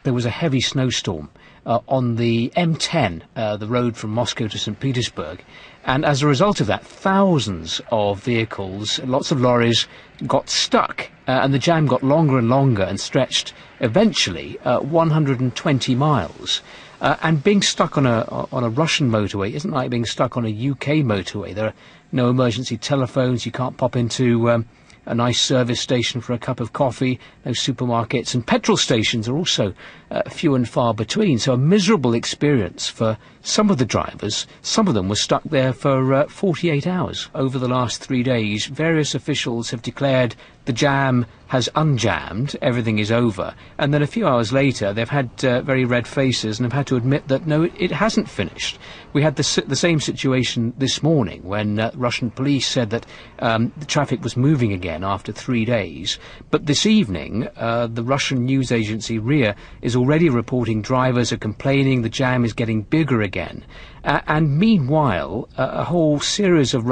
there was a heavy snowstorm on the M10, the road from Moscow to St. Petersburg. And as a result of that, thousands of vehicles, lots of lorries, got stuck. And the jam got longer and longer and stretched eventually 120 miles. And being stuck on a Russian motorway isn't like being stuck on a UK motorway. There are no emergency telephones. You can't pop into a nice service station for a cup of coffee. No supermarkets, and petrol stations are also few and far between. So a miserable experience for some of the drivers. Some of them were stuck there for 48 hours over the last 3 days. Various officials have declared the jam has unjammed, everything is over, and then a few hours later they've had very red faces and have had to admit that no, it hasn't finished. We had the same situation this morning when Russian police said that the traffic was moving again after 3 days, but this evening the Russian news agency RIA is already reporting drivers are complaining the jam is getting bigger again. And meanwhile, a whole series of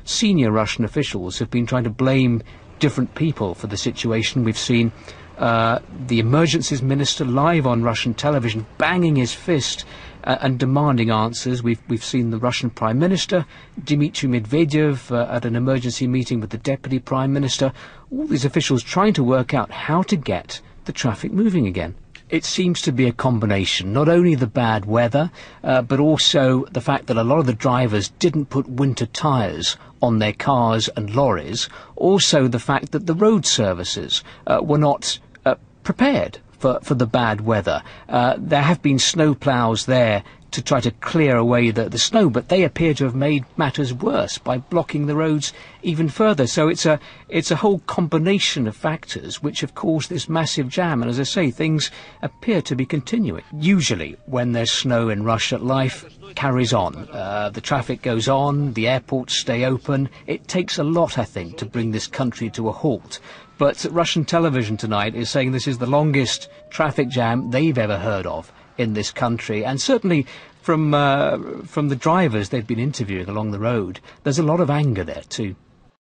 senior Russian officials have been trying to blame different people for the situation. We've seen the emergencies minister live on Russian television banging his fist and demanding answers. We've seen the Russian Prime Minister, Dmitry Medvedev, at an emergency meeting with the Deputy Prime Minister. All these officials trying to work out how to get the traffic moving again. It seems to be a combination, not only the bad weather, but also the fact that a lot of the drivers didn't put winter tyres on their cars and lorries. Also the fact that the road services were not prepared for the bad weather. There have been snow ploughs there to try to clear away the snow, but they appear to have made matters worse by blocking the roads even further. So it's a whole combination of factors which have caused this massive jam. And as I say, things appear to be continuing. Usually when there's snow in Russia, life carries on. The traffic goes on, the airports stay open. It takes a lot, I think, to bring this country to a halt. But Russian television tonight is saying this is the longest traffic jam they've ever heard of in this country, and certainly from the drivers they've been interviewing along the road, there's a lot of anger there too.